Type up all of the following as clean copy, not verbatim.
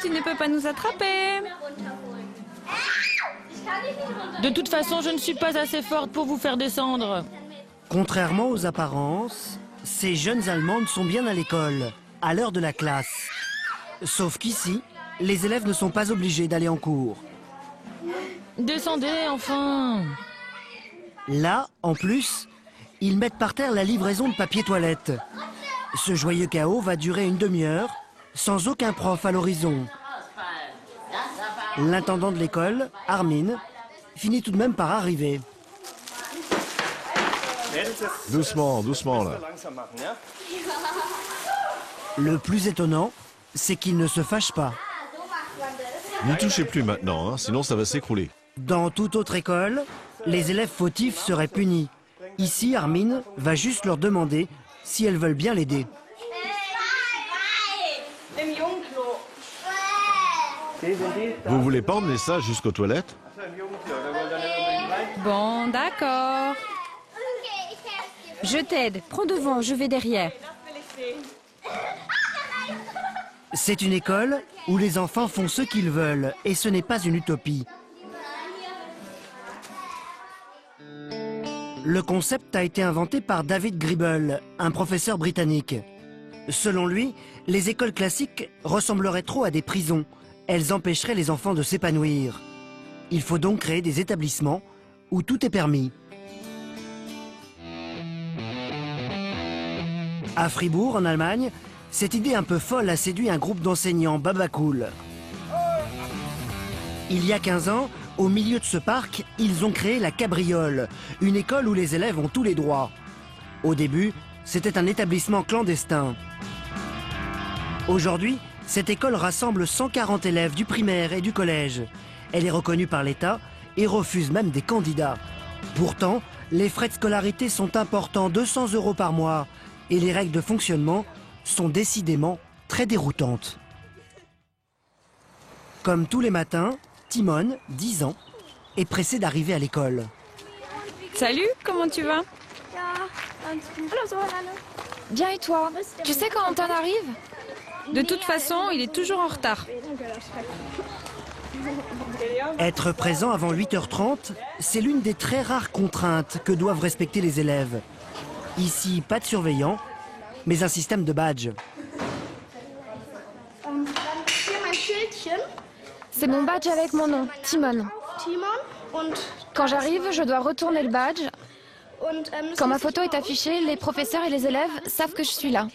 tu ne peux pas nous attraper. De toute façon, je ne suis pas assez forte pour vous faire descendre. Contrairement aux apparences, ces jeunes Allemandes sont bien à l'école, à l'heure de la classe. Sauf qu'ici, les élèves ne sont pas obligés d'aller en cours. Descendez, enfin. Là, en plus, ils mettent par terre la livraison de papier toilette. Ce joyeux chaos va durer une demi-heure, sans aucun prof à l'horizon. L'intendant de l'école, Armin, finit tout de même par arriver. Doucement, doucement là. Le plus étonnant, c'est qu'il ne se fâche pas. N'y touchez plus maintenant, hein, sinon ça va s'écrouler. Dans toute autre école, les élèves fautifs seraient punis. Ici, Armin va juste leur demander si elles veulent bien l'aider. Vous voulez pas emmener ça jusqu'aux toilettes? Bon, d'accord. Je t'aide. Prends devant, je vais derrière. C'est une école où les enfants font ce qu'ils veulent, et ce n'est pas une utopie. Le concept a été inventé par David Gribble, un professeur britannique. Selon lui, les écoles classiques ressembleraient trop à des prisons. Elles empêcheraient les enfants de s'épanouir. Il faut donc créer des établissements où tout est permis. À Fribourg, en Allemagne, cette idée un peu folle a séduit un groupe d'enseignants babacool. Il y a 15 ans, au milieu de ce parc, ils ont créé la Cabriole, une école où les élèves ont tous les droits. Au début, c'était un établissement clandestin. Aujourd'hui, cette école rassemble 140 élèves du primaire et du collège. Elle est reconnue par l'État et refuse même des candidats. Pourtant, les frais de scolarité sont importants, 200 € par mois, et les règles de fonctionnement sont décidément très déroutantes. Comme tous les matins, Timon, 10 ans, est pressé d'arriver à l'école. Salut, comment tu vas? Bien et toi? Tu sais quand Anton arrive? De toute façon, il est toujours en retard. Être présent avant 8h30, c'est l'une des très rares contraintes que doivent respecter les élèves. Ici, pas de surveillant, mais un système de badge. C'est mon badge avec mon nom, Timon. Quand j'arrive, je dois retourner le badge. Quand ma photo est affichée, les professeurs et les élèves savent que je suis là.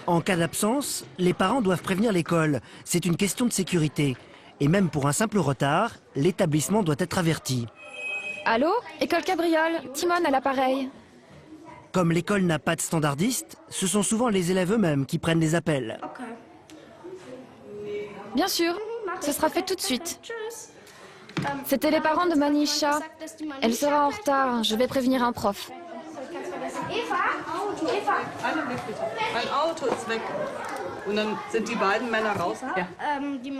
En cas d'absence, les parents doivent prévenir l'école. C'est une question de sécurité. Et même pour un simple retard, l'établissement doit être averti. Allô? École Cabriole, Timon à l'appareil. Comme l'école n'a pas de standardiste, ce sont souvent les élèves eux-mêmes qui prennent les appels. Bien sûr, ce sera fait tout de suite. C'était les parents de Manisha. Elle sera en retard, je vais prévenir un prof.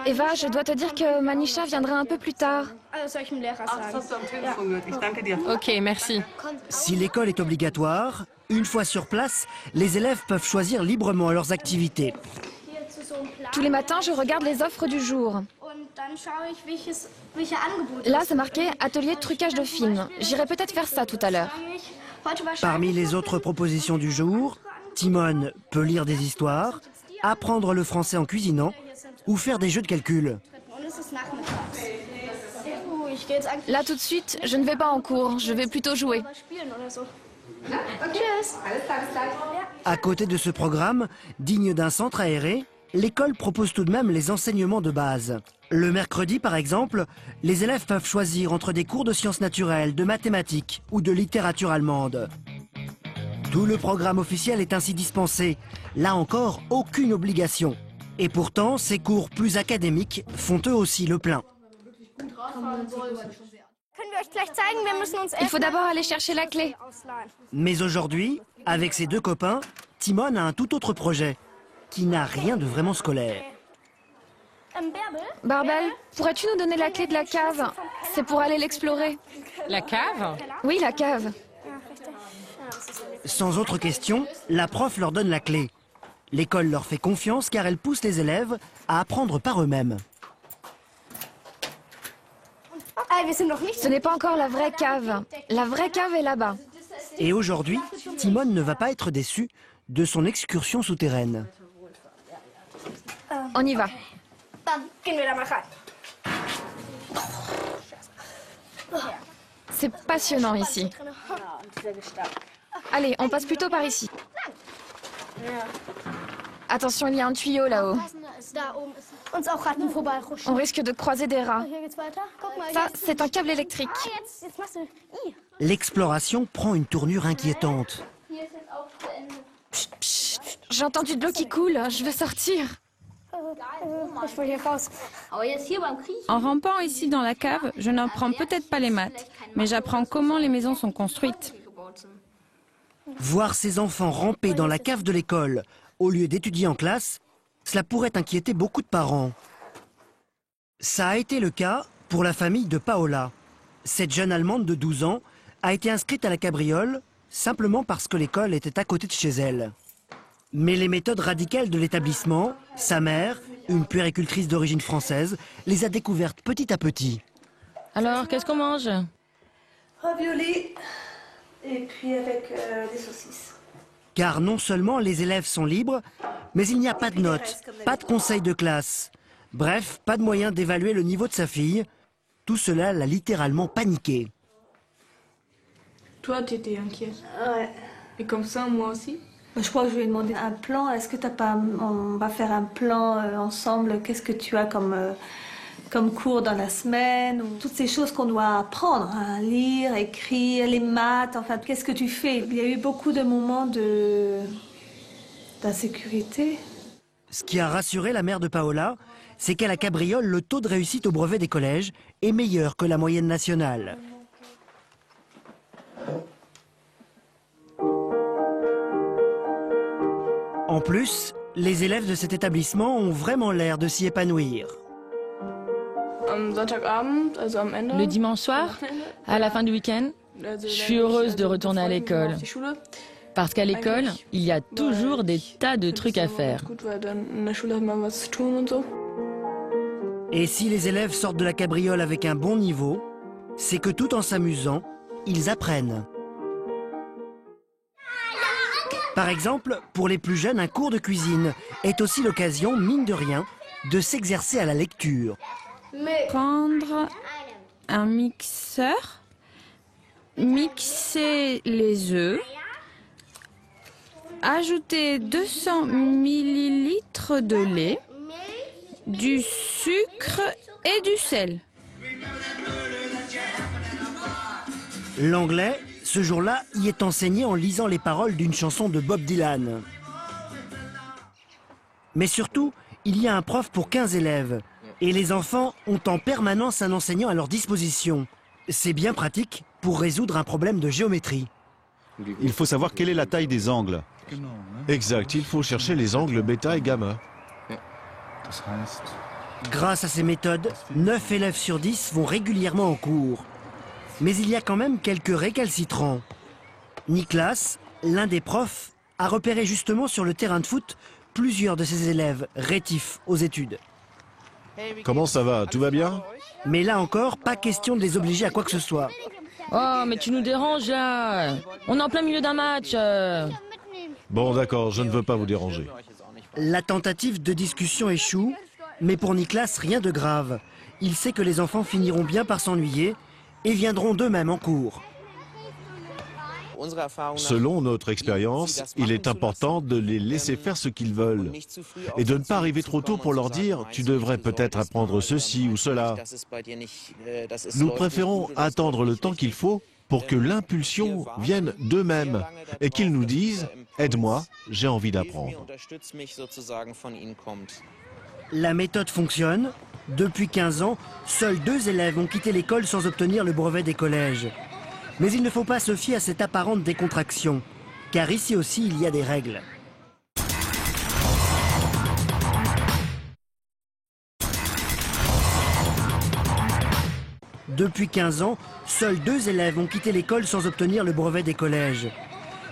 Eva, je dois te dire que Manisha viendra un peu plus tard. Ok, merci. Si l'école est obligatoire, une fois sur place, les élèves peuvent choisir librement leurs activités. Tous les matins, je regarde les offres du jour. Là, c'est marqué atelier de trucage de films. J'irai peut-être faire ça tout à l'heure. Parmi les autres propositions du jour, Timon peut lire des histoires, apprendre le français en cuisinant ou faire des jeux de calcul. Là, tout de suite, je ne vais pas en cours. Je vais plutôt jouer. À côté de ce programme, digne d'un centre aéré, l'école propose tout de même les enseignements de base. Le mercredi, par exemple, les élèves peuvent choisir entre des cours de sciences naturelles, de mathématiques ou de littérature allemande. Tout le programme officiel est ainsi dispensé. Là encore, aucune obligation. Et pourtant, ces cours plus académiques font eux aussi le plein. Il faut d'abord aller chercher la clé. Mais aujourd'hui, avec ses deux copains, Timon a un tout autre projet, qui n'a rien de vraiment scolaire. Barbel, pourrais-tu nous donner la clé de la cave? C'est pour aller l'explorer. La cave? Oui, la cave. Sans autre question, la prof leur donne la clé. L'école leur fait confiance car elle pousse les élèves à apprendre par eux-mêmes. Ce n'est pas encore la vraie cave. La vraie cave est là-bas. Et aujourd'hui, Timon ne va pas être déçu de son excursion souterraine. On y va. C'est passionnant ici. Allez, on passe plutôt par ici. Attention, il y a un tuyau là-haut. On risque de croiser des rats. Ça, c'est un câble électrique. L'exploration prend une tournure inquiétante. J'ai entendu de l'eau qui coule, je veux sortir. En rampant ici dans la cave, je n'apprends peut-être pas les maths, mais j'apprends comment les maisons sont construites. Voir ces enfants ramper dans la cave de l'école au lieu d'étudier en classe, cela pourrait inquiéter beaucoup de parents. Ça a été le cas pour la famille de Paola. Cette jeune Allemande de 12 ans a été inscrite à la cabriole simplement parce que l'école était à côté de chez elle. Mais les méthodes radicales de l'établissement, sa mère, une puéricultrice d'origine française, les a découvertes petit à petit. Alors, qu'est-ce qu'on mange? Ravioli et puis avec des saucisses. Car non seulement les élèves sont libres, mais il n'y a pas de notes, pas de conseil de classe. Bref, pas de moyen d'évaluer le niveau de sa fille. Tout cela l'a littéralement paniquée. Toi, tu étais inquiète. Ouais. Et comme ça, moi aussi. Je crois que je lui ai demandé un plan. Est-ce que t'as pas... On va faire un plan ensemble. Qu'est-ce que tu as comme cours dans la semaine, ou toutes ces choses qu'on doit apprendre, hein, lire, écrire, les maths, enfin, qu'est-ce que tu fais? Il y a eu beaucoup de moments d'insécurité. Ce qui a rassuré la mère de Paola, c'est qu'à la cabriole, le taux de réussite au brevet des collèges est meilleur que la moyenne nationale. En plus, les élèves de cet établissement ont vraiment l'air de s'y épanouir. Le dimanche soir, à la fin du week-end, je suis heureuse de retourner à l'école. Parce qu'à l'école, il y a toujours des tas de trucs à faire. Et si les élèves sortent de la cabriole avec un bon niveau, c'est que tout en s'amusant, ils apprennent. Par exemple, pour les plus jeunes, un cours de cuisine est aussi l'occasion, mine de rien, de s'exercer à la lecture. Prendre un mixeur, mixer les œufs, ajouter 200 ml de lait, du sucre et du sel. L'anglais, ce jour-là, y est enseigné en lisant les paroles d'une chanson de Bob Dylan. Mais surtout, il y a un prof pour 15 élèves. Et les enfants ont en permanence un enseignant à leur disposition. C'est bien pratique pour résoudre un problème de géométrie. Il faut savoir quelle est la taille des angles. Exact, il faut chercher les angles bêta et gamma. Grâce à ces méthodes, 9 élèves sur 10 vont régulièrement en cours. Mais il y a quand même quelques récalcitrants. Niklas, l'un des profs, a repéré justement sur le terrain de foot plusieurs de ses élèves rétifs aux études. Comment ça va? Tout va bien? Mais là encore, pas question de les obliger à quoi que ce soit. Oh, mais tu nous déranges là. On est en plein milieu d'un match. Bon, d'accord, je ne veux pas vous déranger. La tentative de discussion échoue, mais pour Niklas, rien de grave. Il sait que les enfants finiront bien par s'ennuyer et viendront d'eux-mêmes en cours. Selon notre expérience, il est important de les laisser faire ce qu'ils veulent et de ne pas arriver trop tôt pour leur dire « tu devrais peut-être apprendre ceci ou cela ». Nous préférons attendre le temps qu'il faut pour que l'impulsion vienne d'eux-mêmes et qu'ils nous disent « aide-moi, j'ai envie d'apprendre ». La méthode fonctionne. Depuis 15 ans, seuls 2 élèves ont quitté l'école sans obtenir le brevet des collèges. Mais il ne faut pas se fier à cette apparente décontraction, car ici aussi il y a des règles. Depuis 15 ans, seuls 2 élèves ont quitté l'école sans obtenir le brevet des collèges.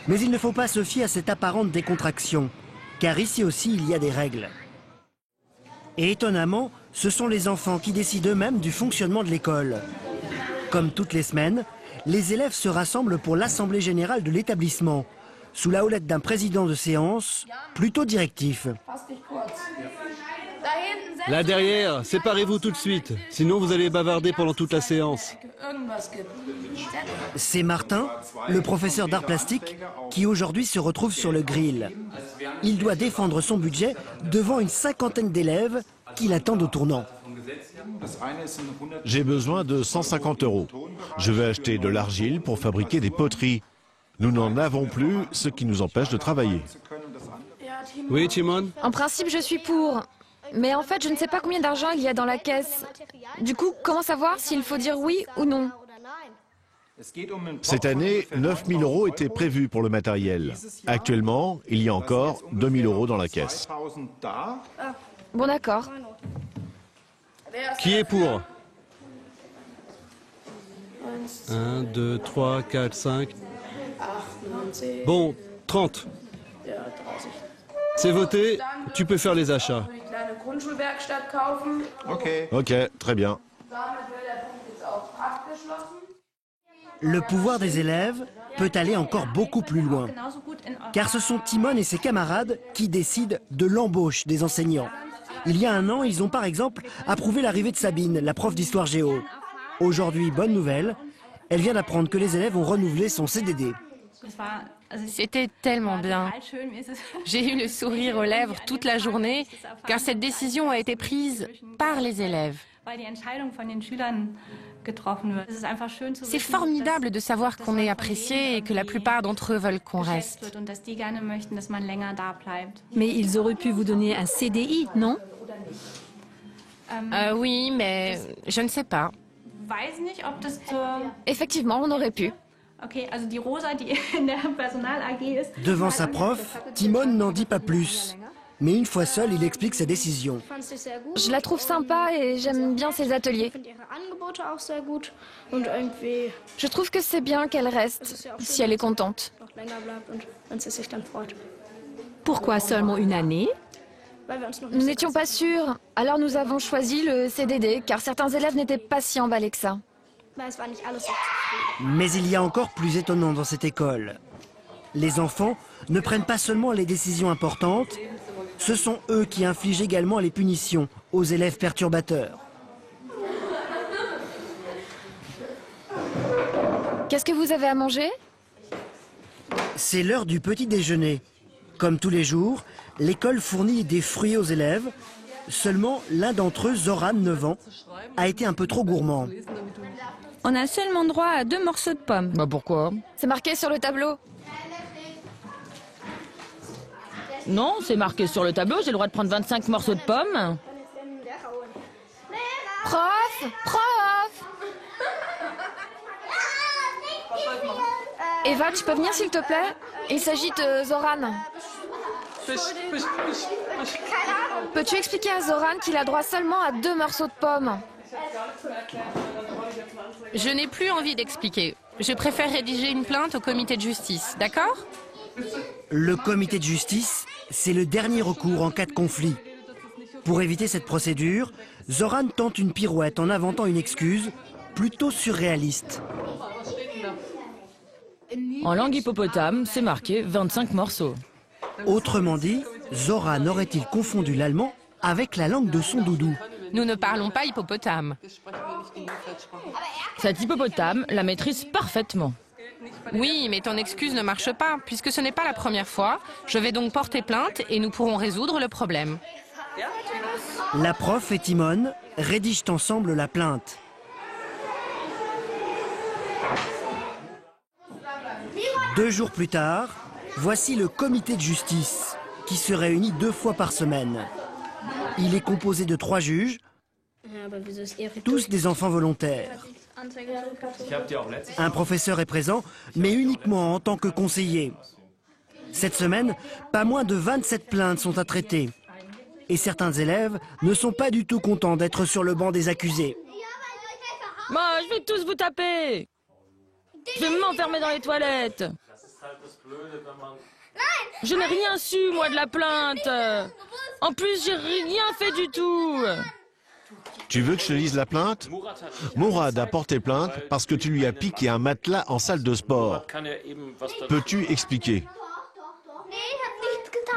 Mais il ne faut pas se fier à cette apparente décontraction, car ici aussi il y a des règles. Et étonnamment, ce sont les enfants qui décident eux-mêmes du fonctionnement de l'école. Comme toutes les semaines, les élèves se rassemblent pour l'assemblée générale de l'établissement, sous la houlette d'un président de séance plutôt directif. Là derrière, séparez-vous tout de suite, sinon vous allez bavarder pendant toute la séance. C'est Martin, le professeur d'art plastique, qui aujourd'hui se retrouve sur le grill. Il doit défendre son budget devant une cinquantaine d'élèves qui l'attendent au tournant. J'ai besoin de 150 €. Je vais acheter de l'argile pour fabriquer des poteries. Nous n'en avons plus, ce qui nous empêche de travailler. Oui, Timon? En principe, je suis pour. Mais en fait, je ne sais pas combien d'argent il y a dans la caisse. Du coup, comment savoir s'il faut dire oui ou non? Cette année, 9 000 € étaient prévus pour le matériel. Actuellement, il y a encore 2 000 € dans la caisse. Bon, d'accord. Qui est pour? 1, 2, 3, 4, 5. Bon, 30. C'est voté, tu peux faire les achats. Ok, très bien. Le pouvoir des élèves peut aller encore beaucoup plus loin, car ce sont Timon et ses camarades qui décident de l'embauche des enseignants. Il y a un an, ils ont par exemple approuvé l'arrivée de Sabine, la prof d'histoire géo. Aujourd'hui, bonne nouvelle, elle vient d'apprendre que les élèves ont renouvelé son CDD. C'était tellement bien. J'ai eu le sourire aux lèvres toute la journée, car cette décision a été prise par les élèves. C'est formidable de savoir qu'on est apprécié et que la plupart d'entre eux veulent qu'on reste. Mais ils auraient pu vous donner un CDI, non? Oui, mais je ne sais pas. Effectivement, on aurait pu. Devant sa prof, Timon n'en dit pas plus. Mais une fois seul, il explique sa décision. Je la trouve sympa et j'aime bien ses ateliers. Je trouve que c'est bien qu'elle reste, si elle est contente. Pourquoi seulement une année? Nous n'étions pas sûrs, alors nous avons choisi le CDD, car certains élèves n'étaient pas si emballés que ça. Mais il y a encore plus étonnant dans cette école. Les enfants ne prennent pas seulement les décisions importantes, ce sont eux qui infligent également les punitions aux élèves perturbateurs. Qu'est-ce que vous avez à manger? C'est l'heure du petit déjeuner. Comme tous les jours, l'école fournit des fruits aux élèves. Seulement, l'un d'entre eux, Zoran, 9 ans, a été un peu trop gourmand. On a seulement droit à 2 morceaux de pommes. Bah pourquoi? C'est marqué sur le tableau. Non, c'est marqué sur le tableau, j'ai le droit de prendre 25 morceaux de pommes. Prof! Prof! Eva, tu peux venir s'il te plaît? Il s'agit de Zoran. Peux-tu expliquer à Zoran qu'il a droit seulement à 2 morceaux de pommes? Je n'ai plus envie d'expliquer. Je préfère rédiger une plainte au comité de justice, d'accord? Le comité de justice, c'est le dernier recours en cas de conflit. Pour éviter cette procédure, Zoran tente une pirouette en inventant une excuse plutôt surréaliste. En langue hippopotame, c'est marqué 25 morceaux. Autrement dit, Zoran aurait-il confondu l'allemand avec la langue de son doudou? Nous ne parlons pas hippopotame. Cet hippopotame la maîtrise parfaitement. Oui, mais ton excuse ne marche pas, puisque ce n'est pas la première fois. Je vais donc porter plainte et nous pourrons résoudre le problème. La prof et Timon rédigent ensemble la plainte. Deux jours plus tard, voici le comité de justice qui se réunit 2 fois par semaine. Il est composé de 3 juges, tous des enfants volontaires. Un professeur est présent, mais uniquement en tant que conseiller. Cette semaine, pas moins de 27 plaintes sont à traiter. Et certains élèves ne sont pas du tout contents d'être sur le banc des accusés. Moi, je vais tous vous taper. Je vais m'enfermer dans les toilettes. Je n'ai rien su, moi, de la plainte. En plus, j'ai rien fait du tout. Tu veux que je te lise la plainte? Mourad a porté plainte parce que tu lui as piqué un matelas en salle de sport. Peux-tu expliquer?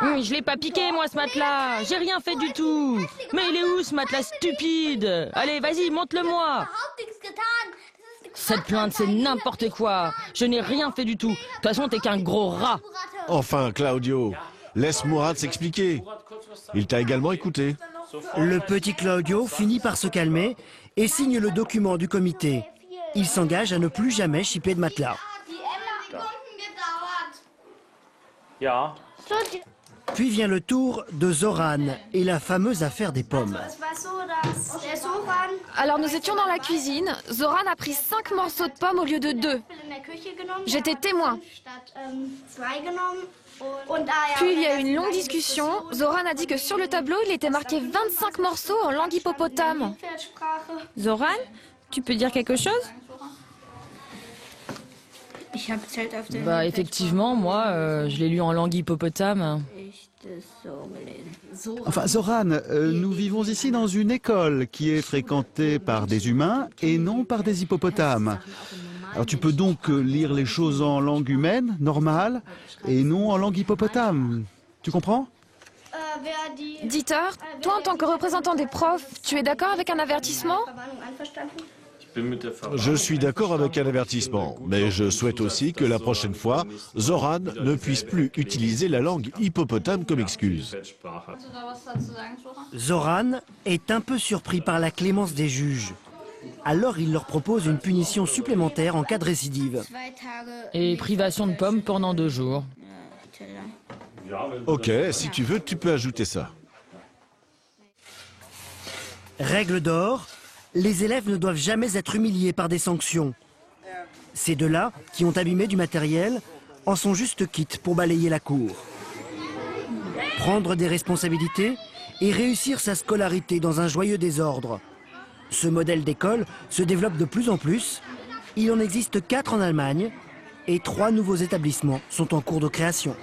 Je l'ai pas piqué, moi, ce matelas. J'ai rien fait du tout. Mais il est où, ce matelas stupide? Allez, vas-y, montre-le-moi. Cette plainte, c'est n'importe quoi. Je n'ai rien fait du tout. De toute façon, t'es qu'un gros rat. Enfin, Claudio, laisse Mourad s'expliquer. Il t'a également écouté. Le petit Claudio finit par se calmer et signe le document du comité. Il s'engage à ne plus jamais chipper de matelas. Puis vient le tour de Zoran et la fameuse affaire des pommes. Alors nous étions dans la cuisine. Zoran a pris 5 morceaux de pommes au lieu de 2. J'étais témoin. Puis il y a eu une longue discussion. Zoran a dit que sur le tableau, il était marqué 25 morceaux en langue hippopotame. Zoran, tu peux dire quelque chose? Bah, effectivement, moi, je l'ai lu en langue hippopotame. Enfin, Zoran, nous vivons ici dans une école qui est fréquentée par des humains et non par des hippopotames. Alors tu peux donc lire les choses en langue humaine, normale, et non en langue hippopotame. Tu comprends? Dieter, toi en tant que représentant des profs, tu es d'accord avec un avertissement? Je suis d'accord avec un avertissement, mais je souhaite aussi que la prochaine fois, Zoran ne puisse plus utiliser la langue hippopotame comme excuse. Zoran est un peu surpris par la clémence des juges. Alors il leur propose une punition supplémentaire en cas de récidive. Et privation de pommes pendant 2 jours. Ok, si tu veux, tu peux ajouter ça. Règle d'or, les élèves ne doivent jamais être humiliés par des sanctions. Ces deux-là, qui ont abîmé du matériel, en sont juste quittes pour balayer la cour. Prendre des responsabilités et réussir sa scolarité dans un joyeux désordre. Ce modèle d'école se développe de plus en plus. Il en existe 4 en Allemagne et 3 nouveaux établissements sont en cours de création.